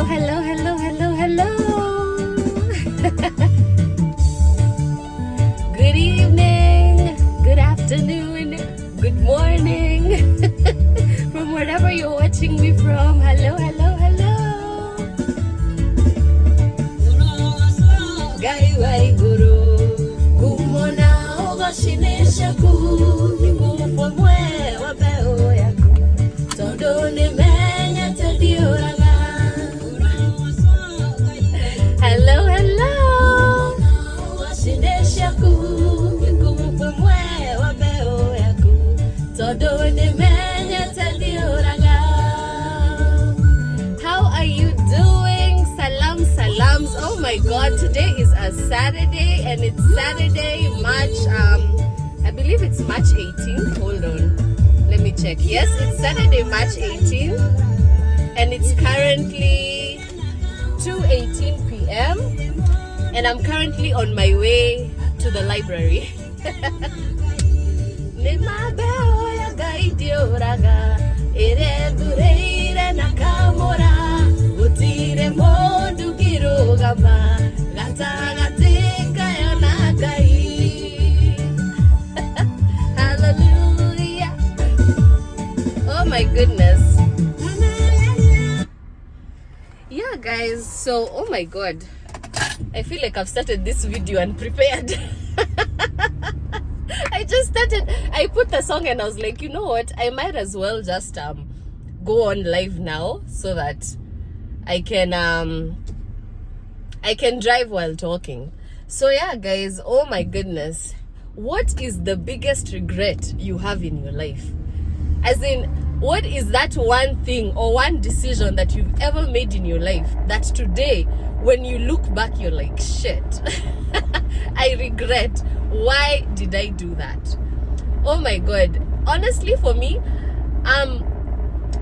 hello, hello, hello, hello. Good evening, good afternoon, good morning. From wherever you're watching me from. Hello, hello, hello. Gai wai guru, kumona ogashinesha ku, nikumfomwe wabeo yaku, todo ni menya tedioranga. Hello, hello. Ogashinesha ku, nikumfomwe wabeo yaku, todo ni menya tedioranga. How are you doing? Salams. Oh my god, today is a Saturday and it's Saturday, March I believe it's March 18th. Hold on, let me check. Yes, it's Saturday, March 18th, and it's currently 2:18 p.m. and I'm currently on my way to the library. Hallelujah. Oh my goodness. Yeah guys, so oh my god, I feel like I've started this video unprepared. I put the song and I was like, you know what, I might as well just go on live now so that I can drive while talking. So yeah guys, oh my goodness, what is the biggest regret you have in your life? As in, what is that one thing or one decision that you've ever made in your life that today when you look back you're like, shit, I regret, why did I do that? Oh my god, honestly for me,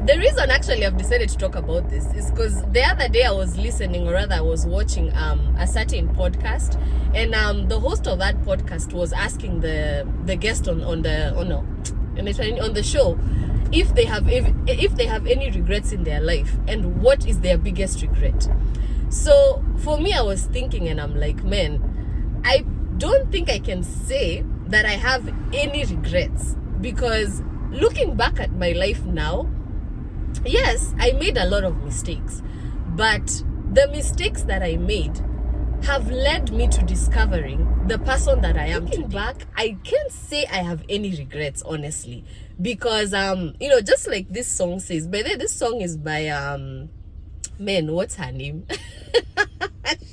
the reason actually I've decided to talk about this is because the other day I was listening, or rather I was watching a certain podcast, and the host of that podcast was asking the guest on the show if they have any regrets in their life and what is their biggest regret. So for me, I was thinking and I'm like, man, I don't think I can say that I have any regrets, because looking back at my life now, yes, I made a lot of mistakes, but the mistakes that I made have led me to discovering the person that I am. Looking back, I can't say I have any regrets, honestly, because just like this song says, by the way, this song is by man, what's her name?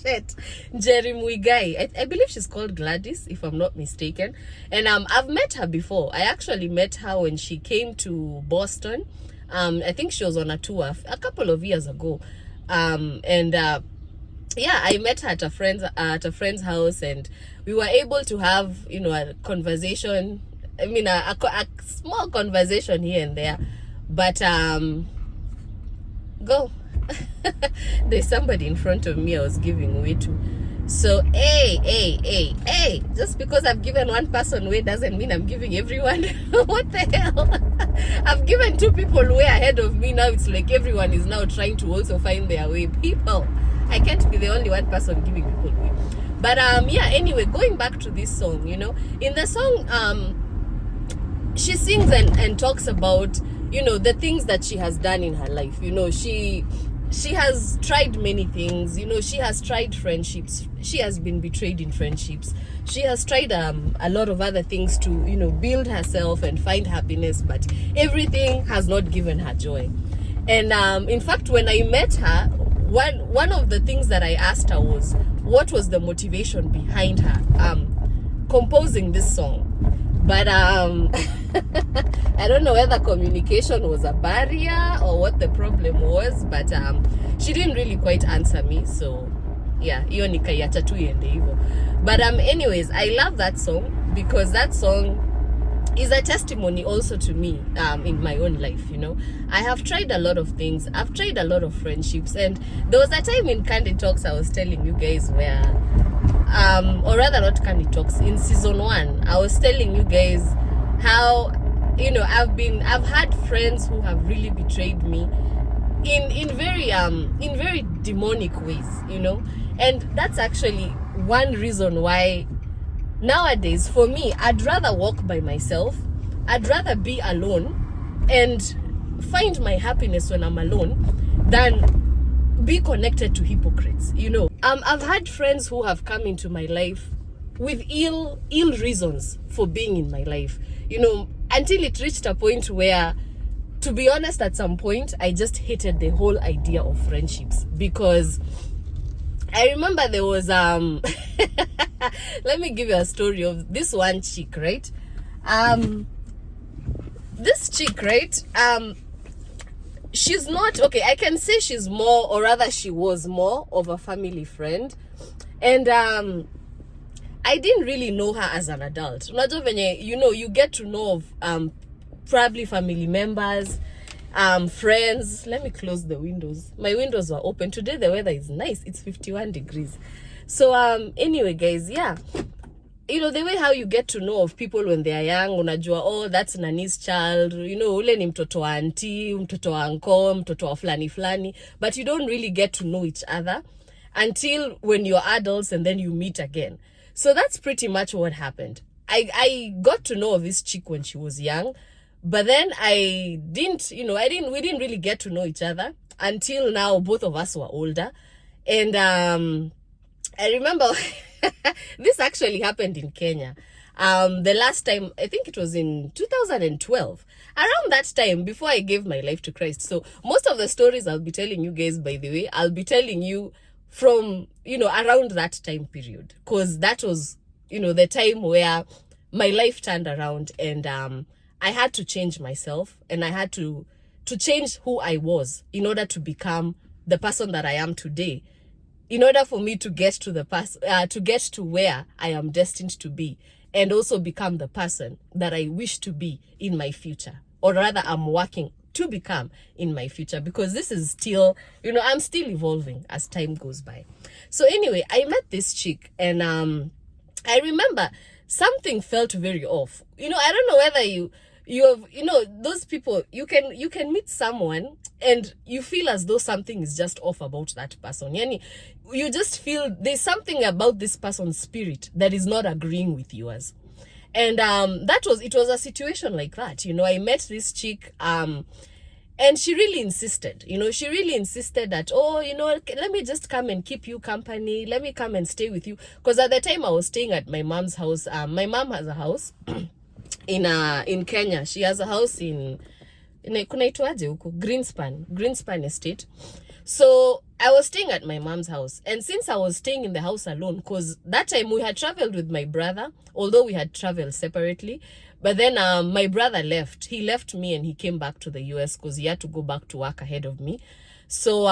Shit, Jerry Muigai. I believe she's called Gladys, if I'm not mistaken. And I've met her before. I actually met her when she came to Boston. I think she was on a tour a couple of years ago. Yeah, I met her at a friend's house, and we were able to have, a conversation. I mean, a small conversation here and there. But go. There's somebody in front of me I was giving way to. So, hey, just because I've given one person way doesn't mean I'm giving everyone. What the hell? I've given 2 people way ahead of me. Now it's like everyone is now trying to also find their way. People, I can't be the only one person giving people way. But yeah, anyway, going back to this song, in the song, she sings and talks about, the things that she has done in her life. She has tried many things. She has tried friendships. She has been betrayed in friendships. She has tried a lot of other things to, build herself and find happiness, but everything has not given her joy. And in fact, when I met her, one of the things that I asked her was, what was the motivation behind her composing this song? But I don't know whether communication was a barrier or what the problem was, but she didn't really quite answer me. So yeah, hiyo nikaiacha tu iende hivyo. But anyways, I love that song because that song is a testimony also to me in my own life. I have tried a lot of things. I've tried a lot of friendships, and there was a time in Candid Talks I was telling you guys where or rather not Candid Talks, in season 1 I was telling you guys how I've had friends who have really betrayed me, in very demonic ways, and that's actually one reason why nowadays, for me, I'd rather walk by myself. I'd rather be alone and find my happiness when I'm alone than be connected to hypocrites. I've had friends who have come into my life with ill reasons for being in my life, until it reached a point where, to be honest, at some point, I just hated the whole idea of friendships, because I remember there was let me give you a story of this one chick, right? This chick, right? She's not, okay, I can say she's more, or rather she was more of a family friend. And I didn't really know her as an adult. You get to know of probably family members, friends. Let me close the windows. My windows were open. Today the weather is nice. It's 51 degrees. So anyway, guys, yeah. The way how you get to know of people when they are young, unajua, oh, that's Nani's child, ule ni mtoto wa auntie, mtoto wa uncle, mtoto wa flani flani, but you don't really get to know each other until when you're adults and then you meet again. So that's pretty much what happened. I got to know of this chick when she was young, but then we didn't really get to know each other until now. Both of us were older. And I remember this actually happened in Kenya. The last time, I think it was in 2012, around that time, before I gave my life to Christ. So most of the stories I'll be telling you guys, by the way, I'll be telling you from, around that time period, because that was, the time where my life turned around, and I had to change myself, and I had to change who I was in order to become the person that I am today, in order for me to get to to get to where I am destined to be, and also become the person that I wish to be in my future, or rather I'm working to become in my future, because this is still, I'm still evolving as time goes by. So anyway, I met this chick, and I remember something felt very off. I don't know whether you have, those people, you can meet someone and you feel as though something is just off about that person. You just feel there's something about this person's spirit that is not agreeing with yours. And it was a situation like that. I met this chick, and she really insisted, that, oh, let me just come and keep you company. Let me come and stay with you. Because at the time I was staying at my mom's house. My mom has a house in Kenya. She has a house in kunaitwaje huko, Greenspan Estate. So I was staying at my mom's house, and since I was staying in the house alone, because that time we had traveled with my brother, although we had traveled separately, but then my brother left. He left me and he came back to the US because he had to go back to work ahead of me. So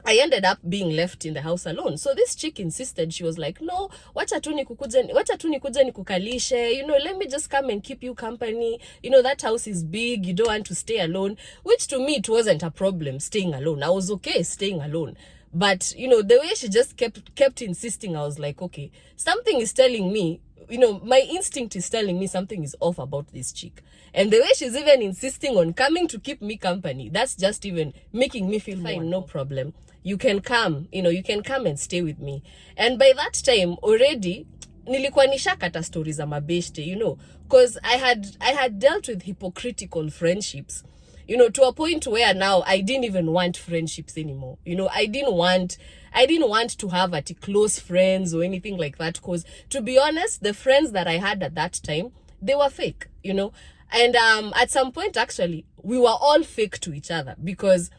I ended up being left in the house alone. So this chick insisted. She was like, no, wacha tu nikuje nikukalishe, let me just come and keep you company. That house is big. You don't want to stay alone, which to me, it wasn't a problem staying alone. I was okay staying alone. But, the way she just kept insisting, I was like, okay, something is telling me, my instinct is telling me something is off about this chick. And the way she's even insisting on coming to keep me company, that's just even making me feel fine, no problem. You can come, you can come and stay with me. And by that time already, nilikuwa nishakata stories za mabeshte, because I had dealt with hypocritical friendships, to a point where now I didn't even want friendships anymore. I didn't want to have close friends or anything like that, because to be honest, the friends that I had at that time, they were fake, and at some point, actually, we were all fake to each other, because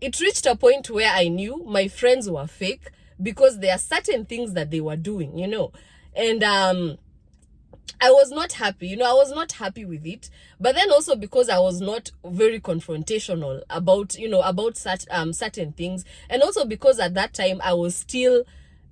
it reached a point where I knew my friends were fake because there are certain things that they were doing, and I was not happy, I was not happy with it. But then also because I was not very confrontational about such certain things, and also because at that time I was still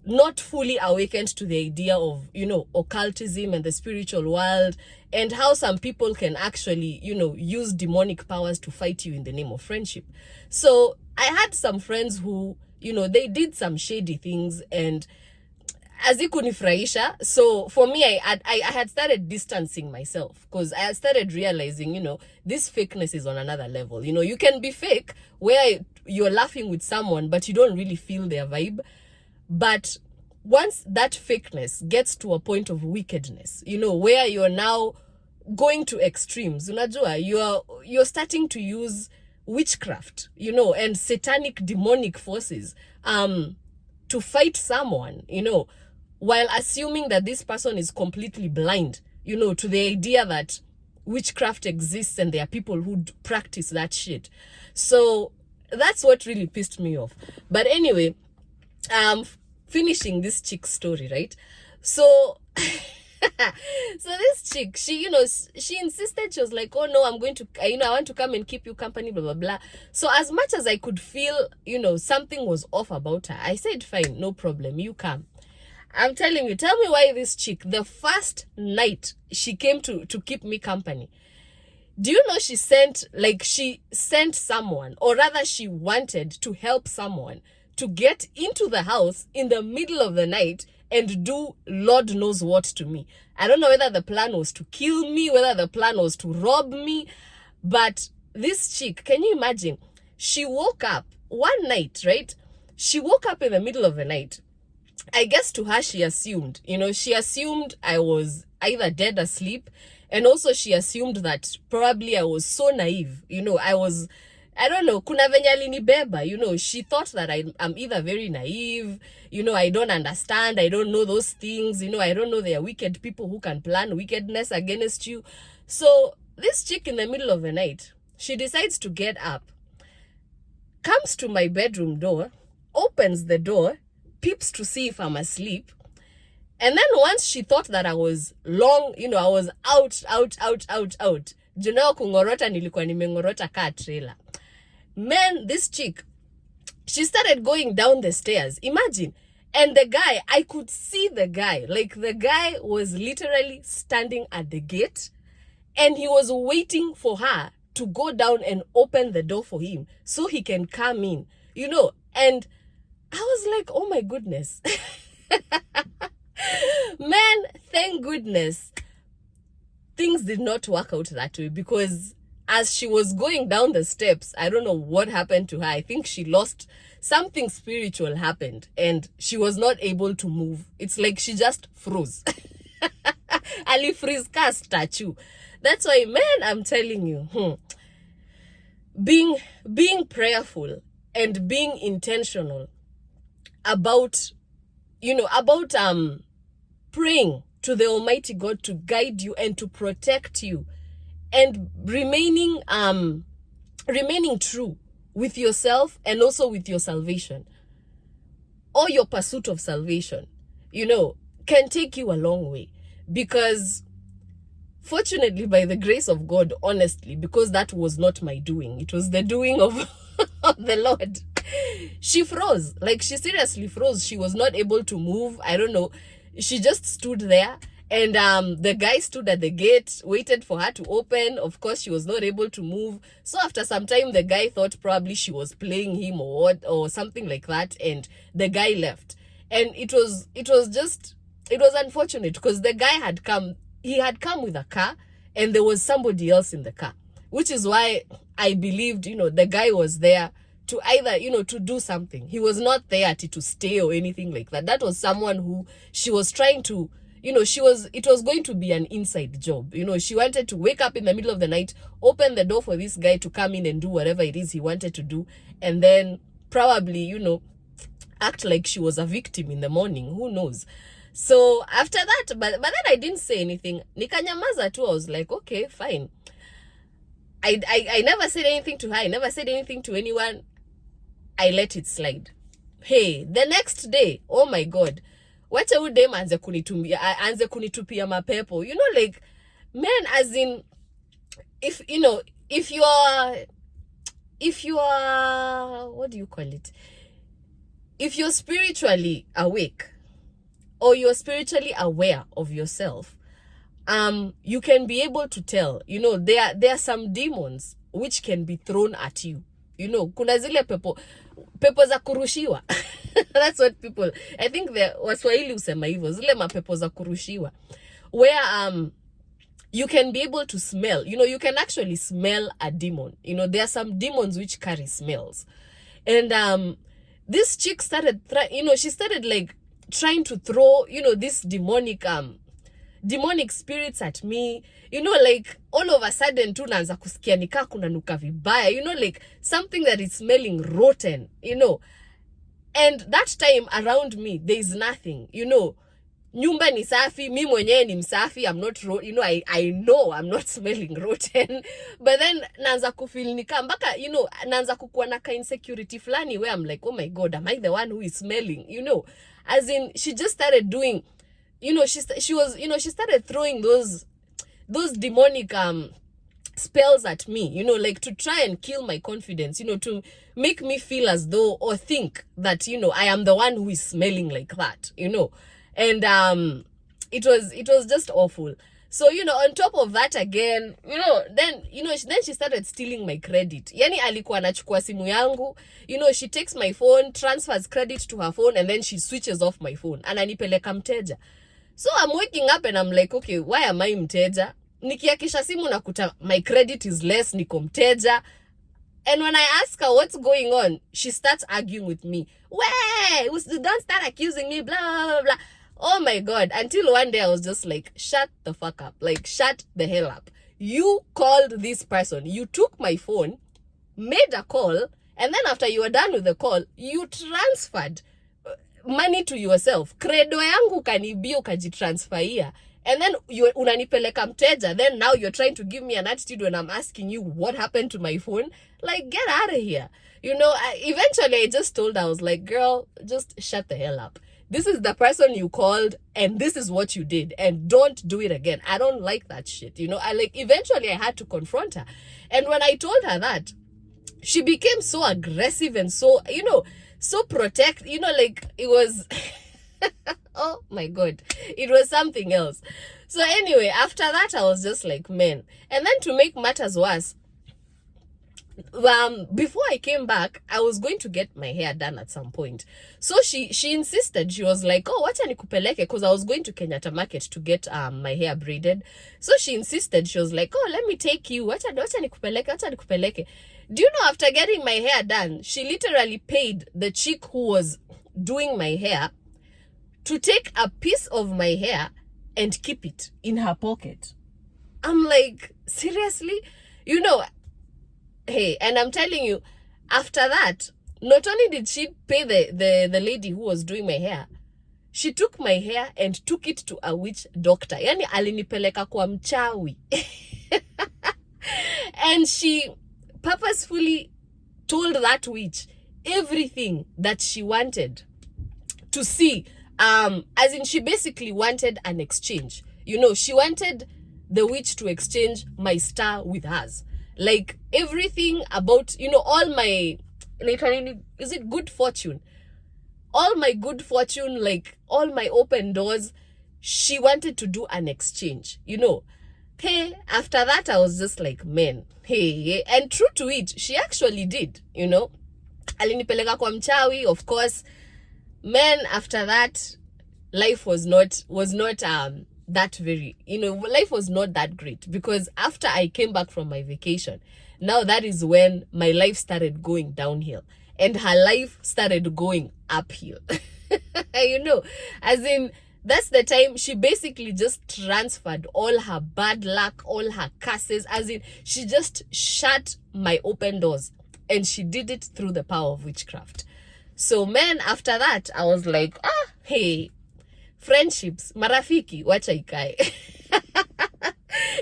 not fully awakened to the idea of, occultism and the spiritual world, and how some people can actually, use demonic powers to fight you in the name of friendship. So I had some friends who, they did some shady things, and Azikunifurahisha. So for me, I had started distancing myself, because I had started realizing, this fakeness is on another level. You can be fake where you're laughing with someone, but you don't really feel their vibe. But once that fakeness gets to a point of wickedness, where you're now going to extremes, unajua, you're starting to use witchcraft, and satanic demonic forces to fight someone, while assuming that this person is completely blind, to the idea that witchcraft exists and there are people who practice that shit. So that's what really pissed me off. But anyway, finishing this chick's story, right? So so this chick, she insisted. She was like, oh no, I'm going to, I want to come and keep you company, blah blah blah. So as much as I could feel, something was off about her, I said, fine, no problem, you come. I'm telling you, tell me why this chick, the first night she came to keep me company, do you know she sent someone, or rather she wanted to help someone to get into the house in the middle of the night and do Lord knows what to me. I don't know whether the plan was to kill me, whether the plan was to rob me, but this chick, can you imagine? She woke up one night, right? She woke up in the middle of the night. I guess to her, she assumed, she assumed I was either dead asleep, and also she assumed that probably I was so naive, I don't know, kuna venye alinibeba, she thought that I'm either very naive, I don't understand, I don't know those things, I don't know there are wicked people who can plan wickedness against you. So this chick in the middle of the night, she decides to get up, comes to my bedroom door, opens the door, peeps to see if I'm asleep. And then once she thought that I was I was out. Kungorota nilikuwa nimengorota ka trailer. Man, this chick, she started going down the stairs. Imagine. And the guy, I could see the guy. Like, the guy was literally standing at the gate, and he was waiting for her to go down and open the door for him so he can come in, and I was like, oh my goodness. Man, thank goodness things did not work out that way, because as she was going down the steps, I don't know what happened to her. I think she lost something, spiritual happened, and she was not able to move. It's like she just froze. Ali freeze ka statue. That's why, man, I'm telling you, being prayerful and being intentional about praying to the Almighty God to guide you and to protect you, and remaining true with yourself and also with your salvation, or your pursuit of salvation, can take you a long way. Because fortunately, by the grace of God, honestly, because that was not my doing, it was the doing of the Lord, she froze. Like, she seriously froze. She was not able to move. I don't know. She just stood there, and the guy stood at the gate, waited for her to open. Of course, she was not able to move. So after some time, the guy thought probably she was playing him or something like that, and the guy left. And it was unfortunate, because the guy had come with a car, and there was somebody else in the car, which is why I believed, the guy was there to either, to do something. He was not there to stay or anything like that. That was someone who she was trying to, it was going to be an inside job. She wanted to wake up in the middle of the night, open the door for this guy to come in and do whatever it is he wanted to do, and then probably, act like she was a victim in the morning. Who knows? So after that, but then I didn't say anything. Nikanyamaza too. I was like, okay, fine. I never said anything to her. I never said anything to anyone. I let it slide. Hey, the next day, oh my God, wacha udem anze kunitupia mapepo. Like, man, as in, if you are, what do you call it? If you're spiritually awake, or you're spiritually aware of yourself, you can be able to tell, there are some demons which can be thrown at you. You know, kuna zile pepo za kurushiwa. That's what people, I think the Waswahili usema hivyo, zile mapepo za kurushiwa, where you can be able to smell, you know, you can actually smell a demon. You know, there are some demons which carry smells. And this chick started, you know, she started like trying to throw, you know, this demonic spirits at me. You know, like all of a sudden tu naanza kusikia nika kuna nuka vibaya, you know, like something that is smelling rotten, you know. And that time around me there is nothing, you know. Nyumba ni safi, mi mwenyewe ni msafi, I'm not, you know, I know I'm not smelling rotten. But then naanza kufeel nika mpaka, you know, naanza kukuwa na ka insecurity flani where I'm like, oh my god, am I the one who is smelling, you know. As in, she just started doing, you know, she was, you know, she started throwing those demonic spells at me, you know, like to try and kill my confidence, you know, to make me feel as though, or think that, you know, I am the one who is smelling like that, you know. And it was just awful. So, you know, on top of that again, you know, then she started stealing my credit. Yani alikuwa anachukua simu yangu, you know, she takes my phone, transfers credit to her phone, and then she switches off my phone. Ananipeleka mteja. So I'm waking up and I'm like, okay, why am I mteja? Nikiakisha simu nakuta my credit is less, niko mteja. And when I ask her what's going on, she starts arguing with me. Wait, don't start accusing me, blah, blah, blah, blah. Oh my god. Until one day I was just like, shut the fuck up. Like, shut the hell up. You called this person. You took my phone, made a call, and then after you were done with the call, you transferred money to yourself. Credo yangu kanibio kajitransferia. And then you unanipeleka mteja. Then now you're trying to give me an attitude when I'm asking you what happened to my phone. Like, get out of here. You know, eventually I just told her, I was like, girl, just shut the hell up. This is the person you called and this is what you did, and don't do it again. I don't like that shit. You know, eventually I had to confront her. And when I told her that, she became so aggressive and so, you know, so you know, like it was, oh my god, it was something else. So anyway, after that, I was just like, man. And then to make matters worse, before I came back, I was going to get my hair done at some point. So she insisted. She was like, oh, wacha nikupeleke, because I was going to Kenyatta Market to get my hair braided. So she insisted. She was like, oh, let me take you. Wacha nikupeleke. Do you know, after getting my hair done, she literally paid the chick who was doing my hair to take a piece of my hair and keep it in her pocket. I'm like, seriously? You know, hey, and I'm telling you, after that, not only did she pay the lady who was doing my hair, she took my hair and took it to a witch doctor. Yani alinipeleka kwa mchawi. And she purposefully told that witch everything that she wanted to see. As in, she basically wanted an exchange. You know, she wanted the witch to exchange my star with hers. Like, everything about, you know, all my, is it good fortune? All my good fortune, like, all my open doors, she wanted to do an exchange, you know. Hey, after that, I was just like, man, hey. And true to it, she actually did, you know. Alinipeleka kwa mchawi, of course. Man, after that, life was not that very, you know, life was not that great, because after I came back from my vacation, now that is when my life started going downhill and her life started going uphill. You know, as in, that's the time she basically just transferred all her bad luck, all her curses, as in, she just shut my open doors, and she did it through the power of witchcraft. So man, after that, I was like, hey, friendships, marafiki, wacha ikae.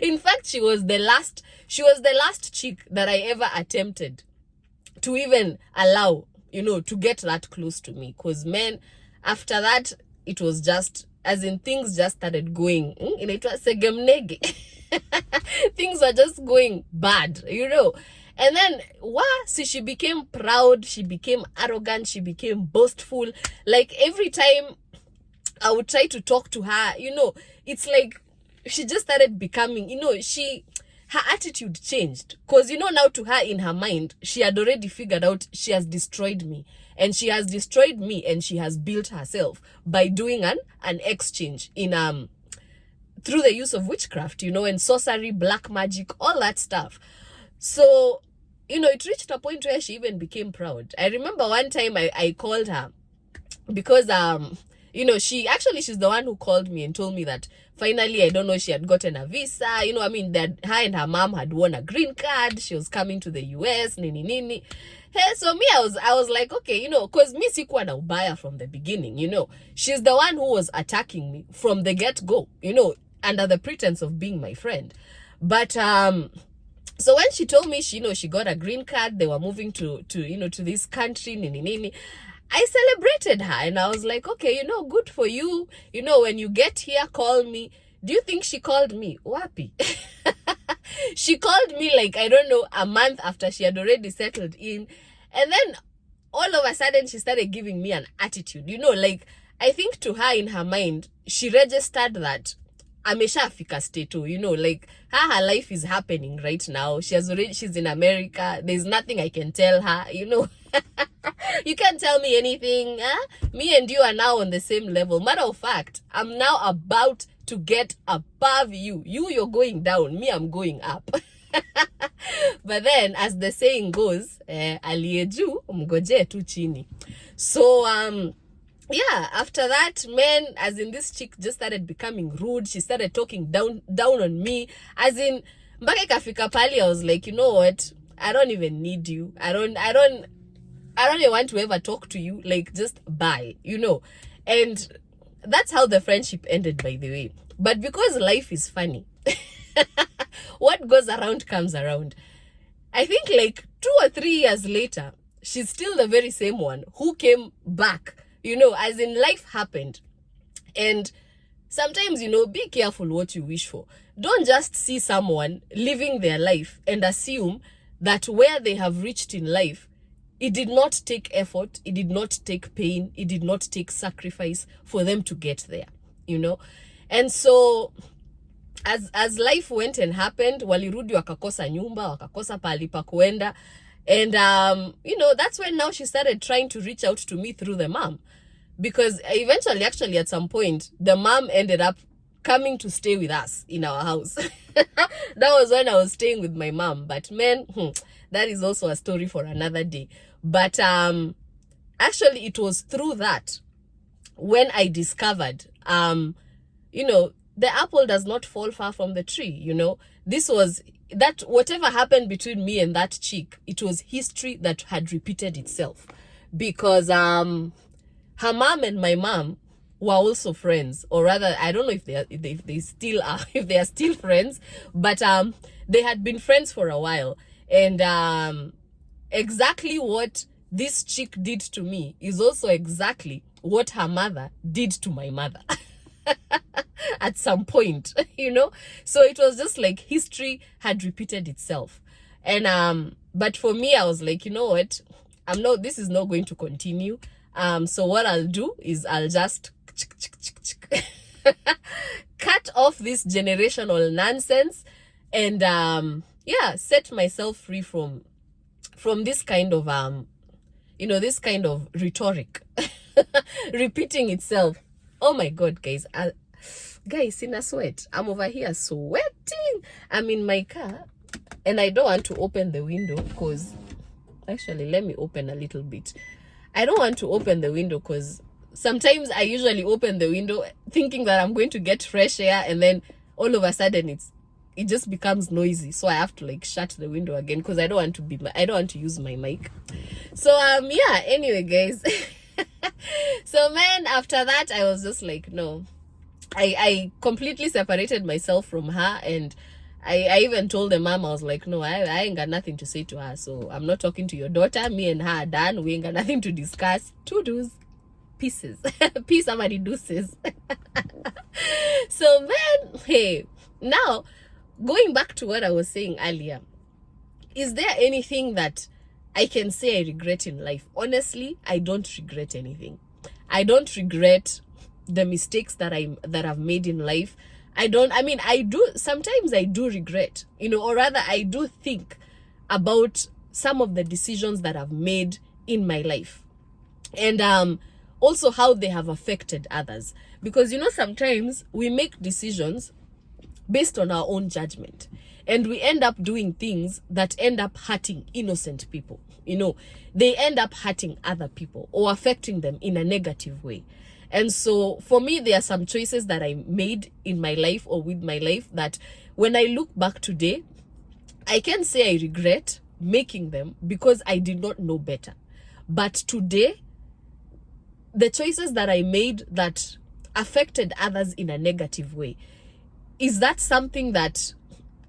In fact, she was the last chick that I ever attempted to even allow, you know, to get that close to me. Because man, after that, it was just, as in, things just started going, it was segemnege. Things were just going bad, you know. And then, see, she became proud, she became arrogant, she became boastful. Like, every time I would try to talk to her, you know, it's like she just started becoming, you know, her attitude changed. Because, you know, now to her, in her mind, she had already figured out she has destroyed me. And she has destroyed me and she has built herself by doing an exchange in through the use of witchcraft, you know, and sorcery, black magic, all that stuff. So, you know, it reached a point where she even became proud. I remember one time I called her because you know, she's the one who called me and told me that finally, I don't know, she had gotten a visa, you know, I mean, that her and her mom had won a green card, she was coming to the US, nini. Hey, so me, I was like, okay, you know, because me sikuwa na ubaya from the beginning, you know. She's the one who was attacking me from the get-go, you know, under the pretense of being my friend. But so when she told me she got a green card, they were moving to this country, nini, I celebrated her and I was like, okay, you know, good for you. You know, when you get here, call me. Do you think she called me? Wapi. She called me like, I don't know, a month after she had already settled in. And then all of a sudden she started giving me an attitude. You know, like, I think to her, in her mind, she registered that ameshafika state, you know, like her life is happening right now. She's in America. There's nothing I can tell her, you know. You can't tell me anything. Me and you are now on the same level. Matter of fact, I'm now about to get above you. You're going down. Me, I'm going up. But then, as the saying goes, aliyeju mgoje tu chini. So yeah, after that, man, as in, this chick just started becoming rude. She started talking down on me. As in, mpaka ikafika pali, I was like, you know what? I don't even need you. I don't even want to ever talk to you. Like, just bye, you know. And that's how the friendship ended, by the way. But because life is funny, what goes around comes around. I think like 2 or 3 years later, she's still the very same one who came back, you know, as in, life happened. And sometimes, you know, be careful what you wish for. Don't just see someone living their life and assume that where they have reached in life, it did not take effort, it did not take pain, it did not take sacrifice for them to get there, you know. And so as life went and happened, walirudi wakakosa nyumba, wakakosa pahali pa kuenda. And you know, that's when now she started trying to reach out to me through the mom. Because eventually, actually, at some point, the mom ended up coming to stay with us in our house. That was when I was staying with my mom. But man, that is also a story for another day. But actually, it was through that when I discovered, you know, the apple does not fall far from the tree, you know. This was that whatever happened between me and that chick, it was history that had repeated itself. Because her mom and my mom were also friends, or rather, I don't know if they still are, if they are still friends, but they had been friends for a while. And exactly what this chick did to me is also exactly what her mother did to my mother. At some point, you know. So it was just like history had repeated itself. And but for me, I was like, you know what, this is not going to continue. So what I'll do is I'll just cut off this generational nonsense and yeah, set myself free from this kind of you know, this kind of rhetoric repeating itself. Oh my god, guys, guys, in a sweat. I'm over here sweating. I'm in my car and I don't want to open the window because actually, let me open a little bit. I don't want to open the window because sometimes I usually open the window thinking that I'm going to get fresh air, and then all of a sudden it just becomes noisy, so I have to like shut the window again because I don't want to use my mic. So yeah, anyway, guys. So man, after that, I was just like, no, I completely separated myself from her. And I even told the mom, I was like, no, I ain't got nothing to say to her, so I'm not talking to your daughter. Me and her are done. We ain't got nothing to discuss. Two do's, pieces. Peace, somebody deuces. So man, hey, now going back to what I was saying earlier, is there anything that I can say I regret in life? Honestly, I don't regret anything. I don't regret the mistakes that I've made in life. I do, sometimes I do regret, or rather I do think about some of the decisions that I've made in my life, and also how they have affected others. Because, sometimes we make decisions based on our own judgment, and we end up doing things that end up hurting innocent people. They end up hurting other people or affecting them in a negative way. And so for me, there are some choices that I made in my life or with my life that when I look back today, I can say I regret making them because I did not know better. But today, the choices that I made that affected others in a negative way, is that something that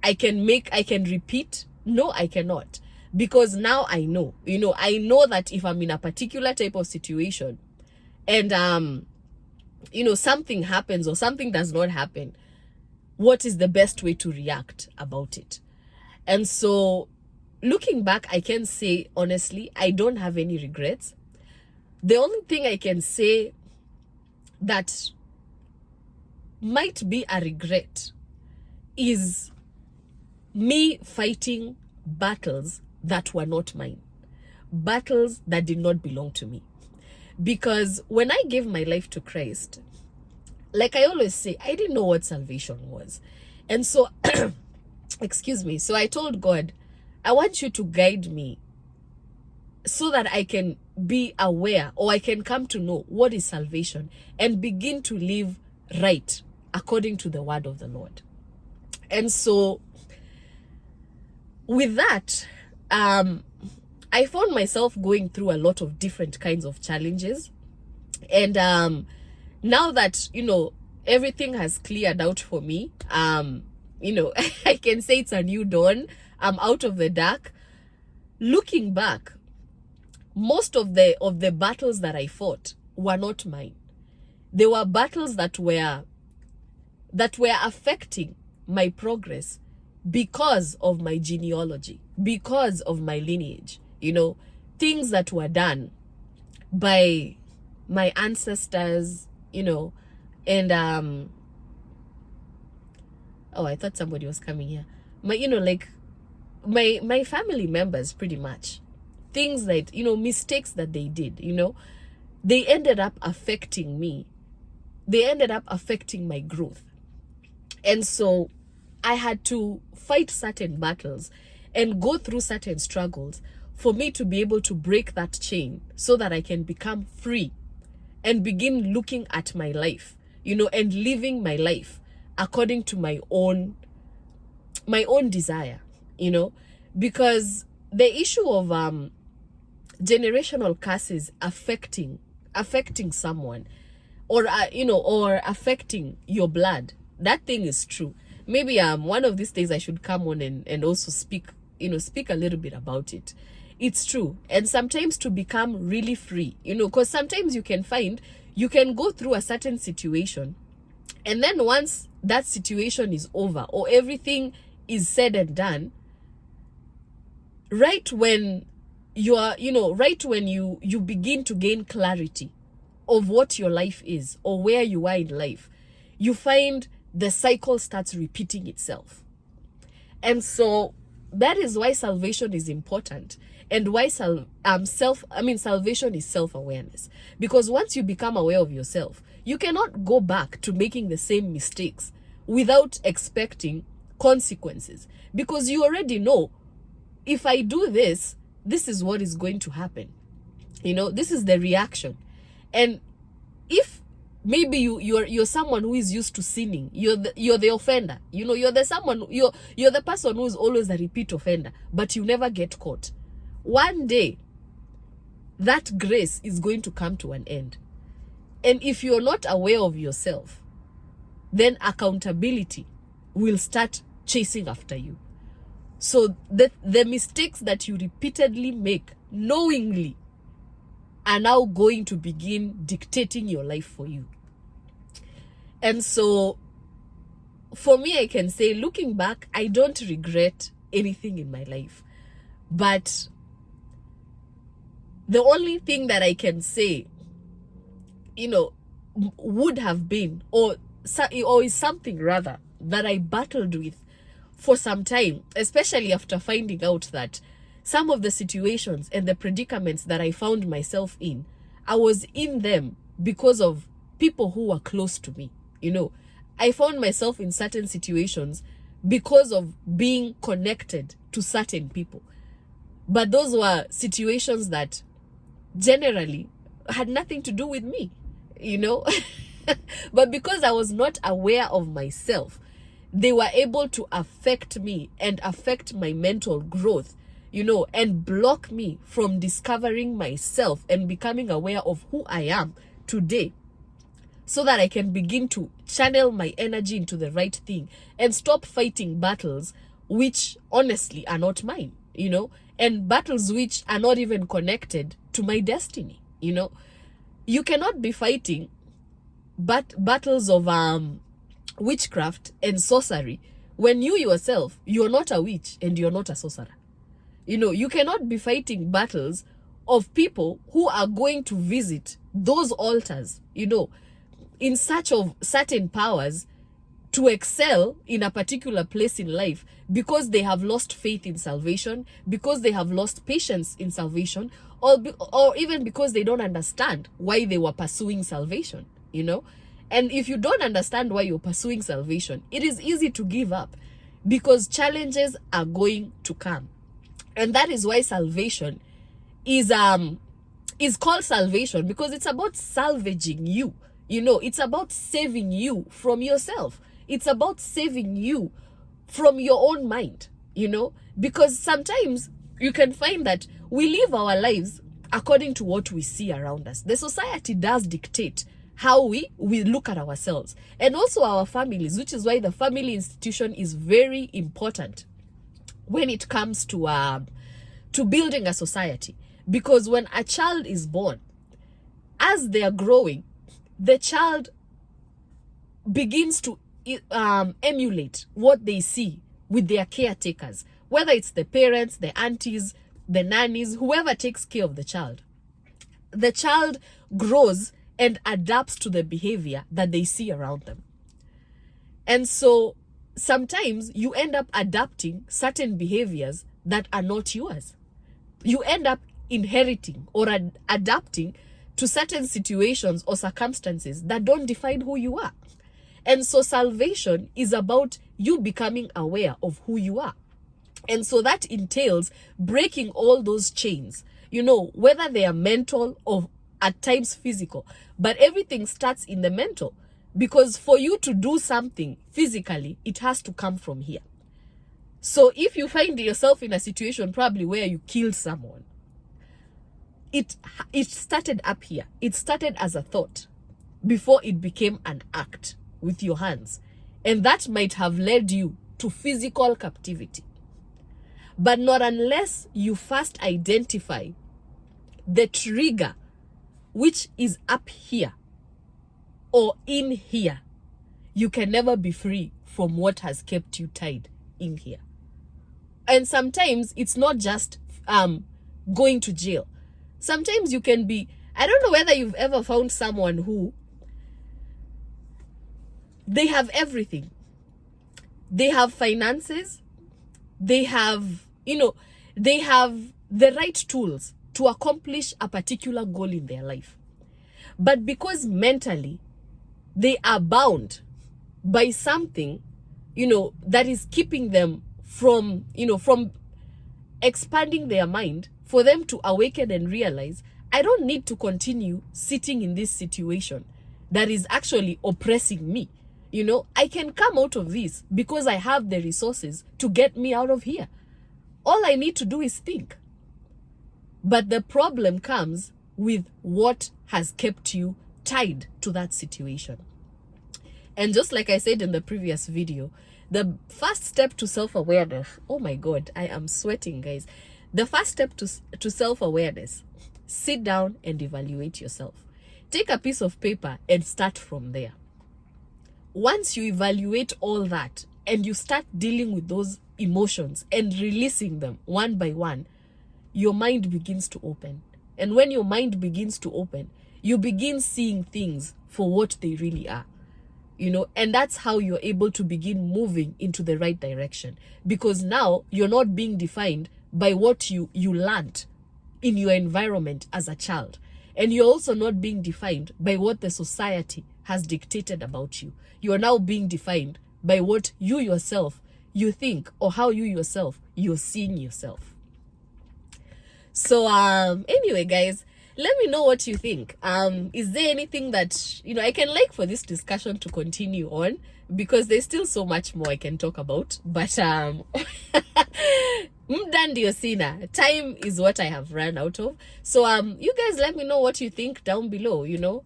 I can repeat? No, I cannot. Because now I know, I know that if I'm in a particular type of situation and, something happens or something does not happen, what is the best way to react about it? And so looking back, I can say, honestly, I don't have any regrets. The only thing I can say that might be a regret is me fighting battles that were not mine, battles that did not belong to me. Because when I gave my life to Christ, like I always say, I didn't know what salvation was. And so, excuse me, so I told God, I want you to guide me so that I can be aware, or I can come to know what is salvation and begin to live right according to the word of the Lord. And so with that, I found myself going through a lot of different kinds of challenges. And now that, everything has cleared out for me, I can say it's a new dawn. I'm out of the dark. Looking back, most of the battles that I fought were not mine. They were battles that were affecting my progress because of my genealogy, because of my lineage, things that were done by my ancestors, and oh, I thought somebody was coming here. My family members, pretty much. Things that, mistakes that they did, they ended up affecting me. They ended up affecting my growth. And so I had to fight certain battles and go through certain struggles for me to be able to break that chain so that I can become free and begin looking at my life, and living my life according to my own desire, because the issue of generational curses affecting someone, or or affecting your blood, that thing is true. Maybe one of these days I should come on and also speak a little bit about it. It's true. And sometimes to become really free, because sometimes you can go through a certain situation, and then once that situation is over or everything is said and done, right when you begin to gain clarity of what your life is or where you are in life, you find the cycle starts repeating itself. And so that is why salvation is important, and why salvation is self-awareness. Because once you become aware of yourself, you cannot go back to making the same mistakes without expecting consequences, because you already know, if I do this, this is what is going to happen. This is the reaction. And if maybe you're someone who is used to sinning, you're the offender, you're the person who is always a repeat offender, but you never get caught. One day that grace is going to come to an end. And if you're not aware of yourself, then accountability will start chasing after you. So the mistakes that you repeatedly make knowingly are now going to begin dictating your life for you. And so for me, I can say, looking back, I don't regret anything in my life. But the only thing that I can say, would have been, or or is something rather that I battled with for some time, especially after finding out that some of the situations and the predicaments that I found myself in, I was in them because of people who were close to me. I found myself in certain situations because of being connected to certain people. But those were situations that generally had nothing to do with me, But because I was not aware of myself, they were able to affect me and affect my mental growth, and block me from discovering myself and becoming aware of who I am today, so that I can begin to channel my energy into the right thing and stop fighting battles which honestly are not mine, and battles which are not even connected to my destiny. You cannot be fighting battles of witchcraft and sorcery when you yourself, you're not a witch and you're not a sorcerer. You cannot be fighting battles of people who are going to visit those altars, in search of certain powers to excel in a particular place in life, because they have lost faith in salvation, because they have lost patience in salvation, or even because they don't understand why they were pursuing salvation, And if you don't understand why you're pursuing salvation, it is easy to give up, because challenges are going to come. And that is why salvation is called salvation, because it's about salvaging you. It's about saving you from yourself. It's about saving you from your own mind, because sometimes you can find that we live our lives according to what we see around us. The society does dictate how we look at ourselves, and also our families, which is why the family institution is very important when it comes to building a society. Because when a child is born, as they are growing, the child begins to emulate what they see with their caretakers, whether it's the parents, the aunties, the nannies, whoever takes care of the child. The child grows and adapts to the behavior that they see around them. And so sometimes you end up adapting certain behaviors that are not yours. You end up inheriting or adapting to certain situations or circumstances that don't define who you are. And so salvation is about you becoming aware of who you are. And so that entails breaking all those chains, whether they are mental or at times physical. But everything starts in the mental, because for you to do something physically, it has to come from here. So if you find yourself in a situation probably where you killed someone, it started up here. It started as a thought before it became an act with your hands. And that might have led you to physical captivity. But not unless you first identify the trigger, which is up here or in here, you can never be free from what has kept you tied in here. And sometimes it's not just going to jail. Sometimes you can be, I don't know whether you've ever found someone who, they have everything. They have finances. They have, they have the right tools to accomplish a particular goal in their life. But because mentally they are bound by something, that is keeping them from expanding their mind, for them to awaken and realize, I don't need to continue sitting in this situation that is actually oppressing me. I can come out of this because I have the resources to get me out of here. All I need to do is think. But the problem comes with what has kept you tied to that situation. And just like I said in the previous video, the first step to self-awareness, oh my God, I am sweating, guys. The first step to self-awareness, sit down and evaluate yourself. Take a piece of paper and start from there. Once you evaluate all that and you start dealing with those emotions and releasing them one by one, your mind begins to open. And when your mind begins to open, you begin seeing things for what they really are. you know, and that's how you're able to begin moving into the right direction, because now you're not being defined by what you learned in your environment as a child, and you're also not being defined by what the society has dictated about you. You are now being defined by what you yourself you think, or how you yourself you're seeing yourself. So anyway, guys, let me know what you think. Is there anything that, you know, I can like for this discussion to continue on, because there's still so much more I can talk about, but mda ndio sina, time is what I have run out of. So you guys let me know what you think down below, you know.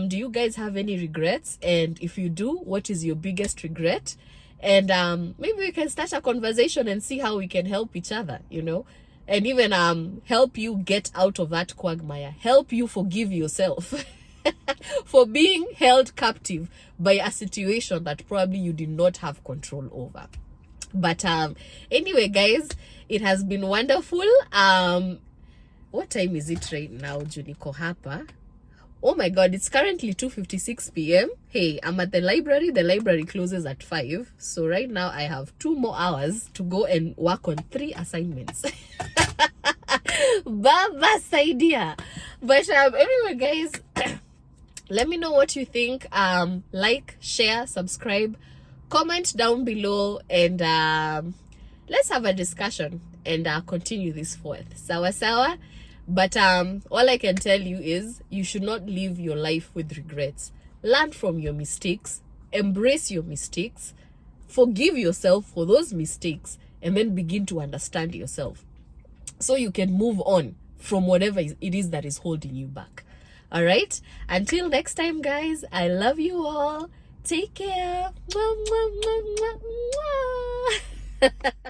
Do you guys have any regrets? And if you do, what is your biggest regret? And maybe we can start a conversation and see how we can help each other, you know, and even help you get out of that quagmire, help you forgive yourself for being held captive by a situation that probably you did not have control over. But anyway, guys, it has been wonderful. What time is it right now, Juniko hapa? Oh my god, it's currently 2:56 p.m. Hey, I'm at the library. The library closes at 5. So right now I have 2 more hours to go and work on 3 assignments. Baba's idea. But anyway, guys, let me know what you think. Like, share, subscribe, comment down below, and let's have a discussion and continue this forth. Sawa sawa. But all I can tell you is you should not live your life with regrets. Learn from your mistakes, embrace your mistakes, forgive yourself for those mistakes, and then begin to understand yourself so you can move on from whatever it is that is holding you back. All right? Until next time, guys, I love you all. Take care. Mwah, mwah, mwah, mwah, mwah.